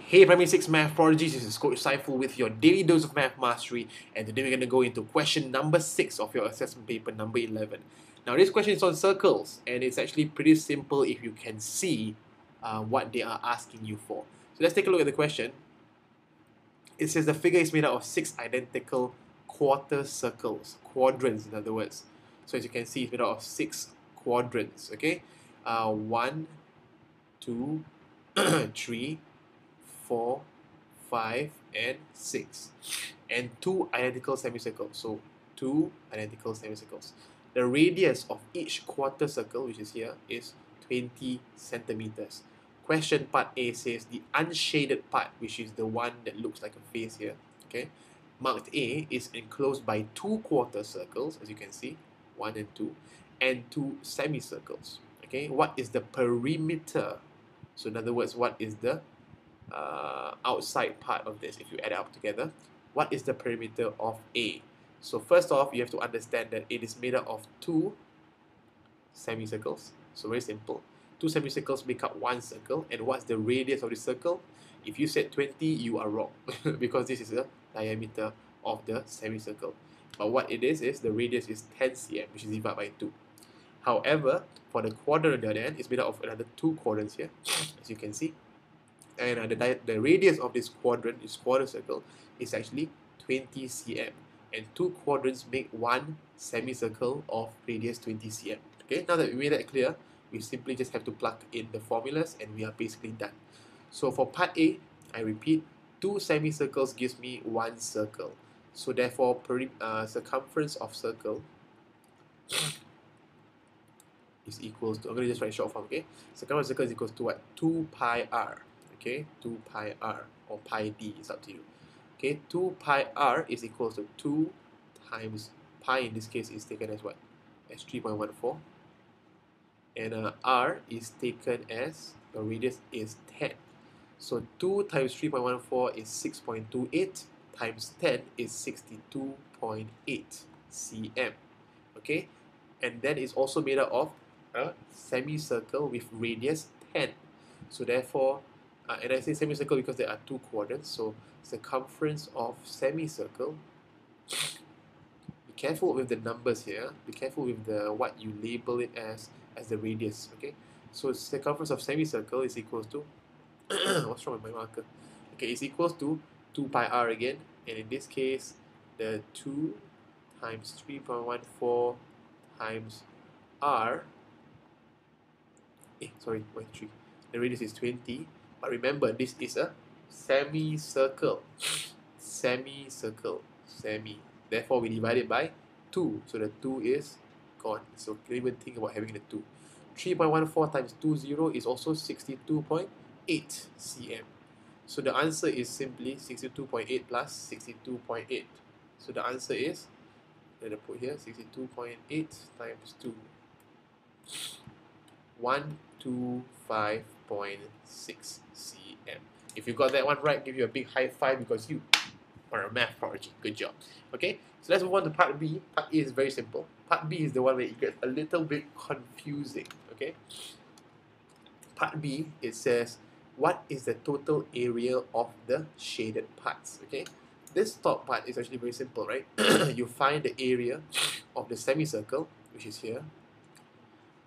Hey Primary 6 Math Prodigies, this is Coach Saiful with your daily dose of math mastery, and today we're going to go into question number 6 of your assessment paper number 11. Now this question is on circles, and it's actually pretty simple if you can see what they are asking you for. So let's take a look at the question. It says the figure is made up of 6 identical quarter circles, quadrants in other words. So as you can see, it's made up of 6 quadrants, okay? 1, 2, 3, 4, 5, and 6, and 2 identical semicircles. So 2 identical semicircles. The radius of each quarter circle, which is here, is 20 centimeters. Question part A says the unshaded part, which is the one that looks like a face here, okay, marked A, is enclosed by 2 quarter circles, as you can see, 1 and 2, and 2 semicircles. Okay, what is the perimeter? So in other words, what is the outside part of this? If you add it up together, what is the perimeter of A? So first off, you have to understand that it is made up of 2 semicircles. So very simple. 2 semicircles make up 1 circle. And what's the radius of the circle? If you said 20, you are wrong because this is the diameter of the semicircle. But what it is the radius is 10 cm, which is divided by 2. However, for the quadrant on the other end, it's made up of another 2 quadrants here, as you can see. And the radius of this quadrant, this quarter circle, is actually 20 cm. And 2 quadrants make 1 semicircle of radius 20 cm. Okay, now that we made that clear, we simply just have to plug in the formulas and we are basically done. So for part A, I repeat, 2 semicircles gives me 1 circle. So therefore, circumference of circle is equals to, I'm going to just write short form, okay? Circumference of circle is equals to what? 2 pi r. Okay, 2 pi r or pi d, it's up to you. Okay, 2 pi r is equals to 2 times pi, in this case is taken as what? As 3.14, and r is taken as, the radius is 10. So 2 times 3.14 is 6.28 times 10 is 62.8 cm. Okay, and then it's also made up of a semicircle with radius 10. So therefore, and I say semicircle because there are 2 quadrants, so circumference of semicircle, be careful with the numbers here, be careful with the what you label it as the radius, okay? So circumference of semicircle is equals to, what's wrong with my marker? Okay, it's equals to 2 pi r again, and in this case, the 2 times 3.14 times r, sorry, 3, the radius is 20, but remember, this is a semicircle. Semicircle. Semi. Therefore, we divide it by 2. So the 2 is gone. So you can even think about having the 2. 3.14 times 20 is also 62.8 cm. So the answer is simply 62.8 plus 62.8. So the answer is, let me put here, 62.8 times 2. 125.6 cm. If you got that one right, give you a big high five because you are a math prodigy. Good job. Okay, so let's move on to part B. Part A is very simple. Part B is the one where it gets a little bit confusing. Okay, part B, it says, what is the total area of the shaded parts? Okay, this top part is actually very simple, right? You find the area of the semicircle, which is here,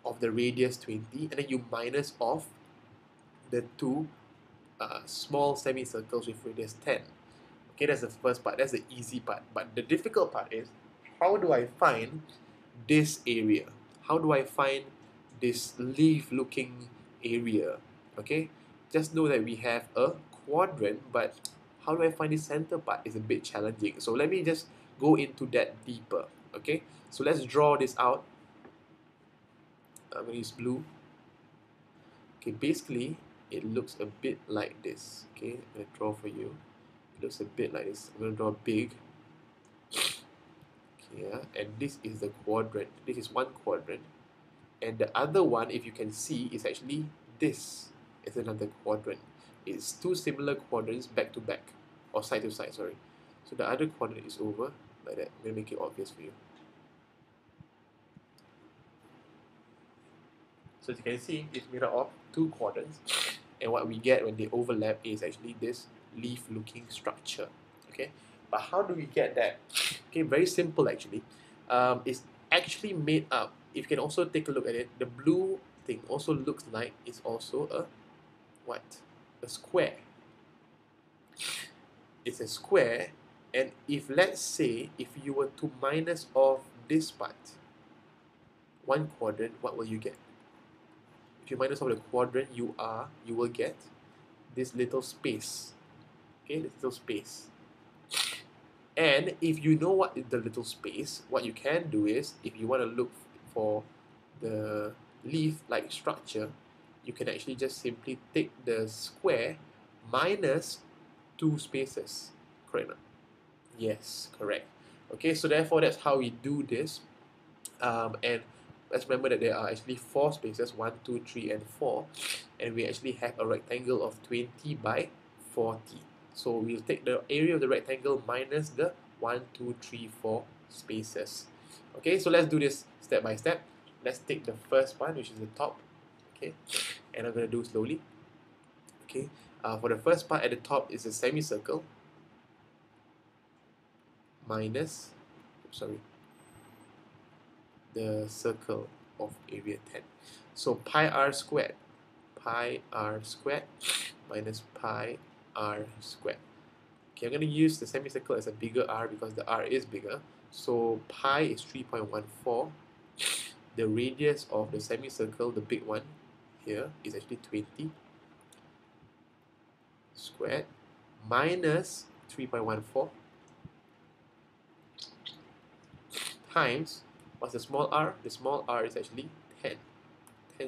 of the radius 20, and then you minus off the 2 small semicircles with radius 10. Okay, that's the first part, that's the easy part. But the difficult part is, how do I find this area? How do I find this leaf looking area? Okay, just know that we have a quadrant, but how do I find the center part is a bit challenging. So let me just go into that deeper. Okay, so let's draw this out. I'm going to use blue. Okay, basically, it looks a bit like this. Okay, I'm going to draw for you. It looks a bit like this. I'm going to draw big. Okay, yeah, and this is the quadrant. This is one quadrant. And the other one, if you can see, is actually this. It's another quadrant. It's 2 similar quadrants back to back. Or side to side, sorry. So the other quadrant is over like that. I'm going to make it obvious for you. So as you can see, it's made up of 2 quadrants. and what we get when they overlap is actually this leaf-looking structure. Okay, but how do we get that? Okay, very simple actually. It's actually made up. If you can also take a look at it, the blue thing also looks like it's also a what? A square. It's a square, and if let's say if you were to minus off this part, one quadrant, what will you get? If you minus off the quadrant you will get this little space. Okay, this little space. And if you know what is the little space, what you can do is, if you want to look for the leaf-like structure, you can actually just simply take the square minus two spaces. Correct? Not? Yes, correct. Okay, so therefore that's how we do this. And let's remember that there are actually four spaces, 1, 2, 3, and 4, and we actually have a rectangle of 20 by 40. So we'll take the area of the rectangle minus the 1, 2, 3, 4 spaces. Okay, so let's do this step by step. Let's take the first one, which is the top. Okay, and I'm going to do slowly. Okay, for the first part at the top is a semicircle minus, the circle of area 10. So pi r squared minus pi r squared. Okay, I'm going to use the semicircle as a bigger r because the r is bigger. So pi is 3.14. The radius of the semicircle, the big one here, is actually 20 squared minus 3.14 times, what's the small r? The small r is actually 10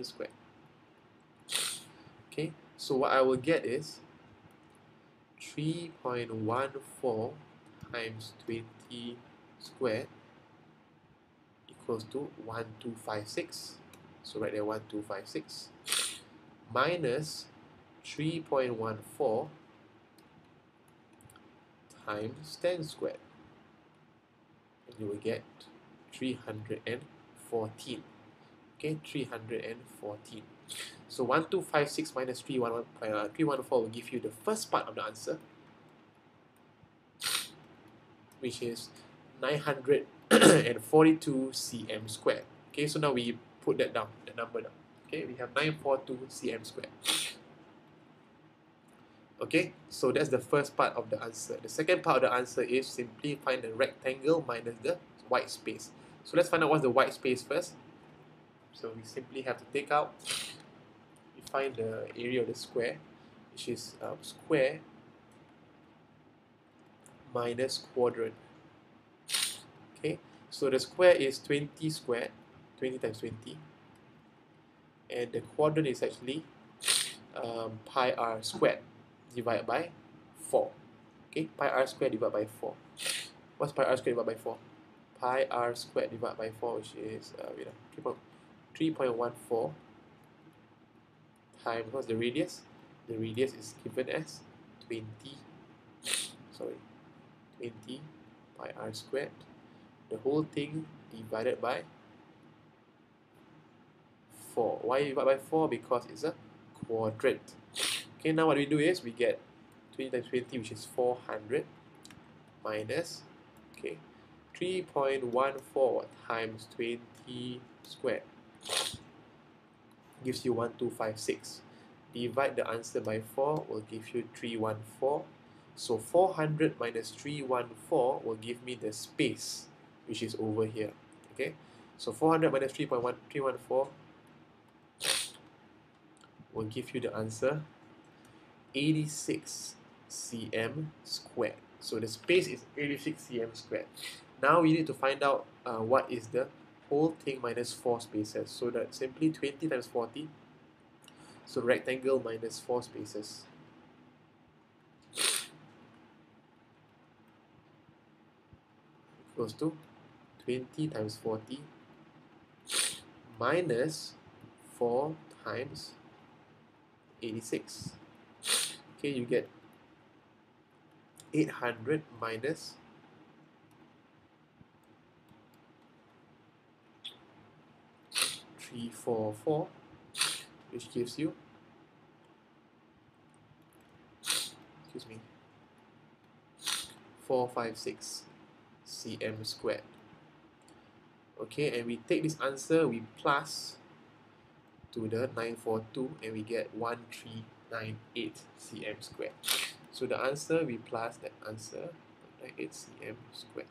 squared. Okay, so what I will get is 3.14 times 20 squared equals to 1256. So right there, 1256 minus 3.14 times 10 squared. And you will get 314. Okay, 314. So 1256 minus 314 will give you the first part of the answer, which is 942 cm squared. Okay, so now we put that down, the number down. Okay, we have 942 cm squared. Okay, so that's the first part of the answer. The second part of the answer is simply find the rectangle minus the white space. So let's find out what's the white space first. So we simply have to take out, we find the area of the square, which is square minus quadrant. Okay, so the square is 20 squared, 20 times 20, and the quadrant is actually pi r squared divided by 4. Okay, pi r squared divided by 4. What's pi r squared divided by 4? Pi r squared divided by 4, which is 3.14 times, what's the radius? The radius is given as 20 pi r squared, the whole thing divided by 4. Why divided by 4? Because it's a quadrant. Okay, now what we do is we get 20 times 20, which is 400, minus 3.14 times 20 squared gives you 1256. Divide the answer by 4 will give you 314. So 400 minus 314 will give me the space, which is over here. Okay, so 400 minus 314 will give you the answer 86 cm squared. So the space is 86 cm squared. Now we need to find out what is the whole thing minus 4 spaces. So that's simply 20 times 40. So rectangle minus 4 spaces. Equals to 20 times 40 minus 4 times 86. Okay, you get 800 minus 344, which gives you excuse me, 456 cm squared. Okay, and we take this answer, we plus to the 942, and we get 1398 cm squared. So the answer, we plus that answer, 98 cm squared.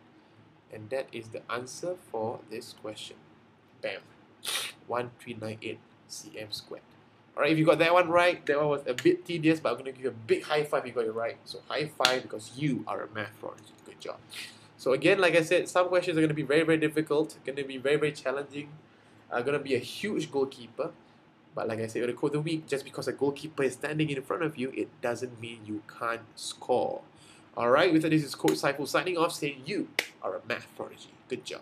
And that is the answer for this question. Bam! 1398 cm squared. Alright, if you got that one right, that one was a bit tedious, but I'm going to give you a big high five if you got it right. So high five because you are a math prodigy. Good job. So again, like I said, some questions are going to be very, very difficult, going to be very, very challenging, going to be a huge goalkeeper. But like I said, the quote of the week, just because a goalkeeper is standing in front of you, it doesn't mean you can't score. Alright, with that, this is Coach Saiful signing off, saying you are a math prodigy. Good job.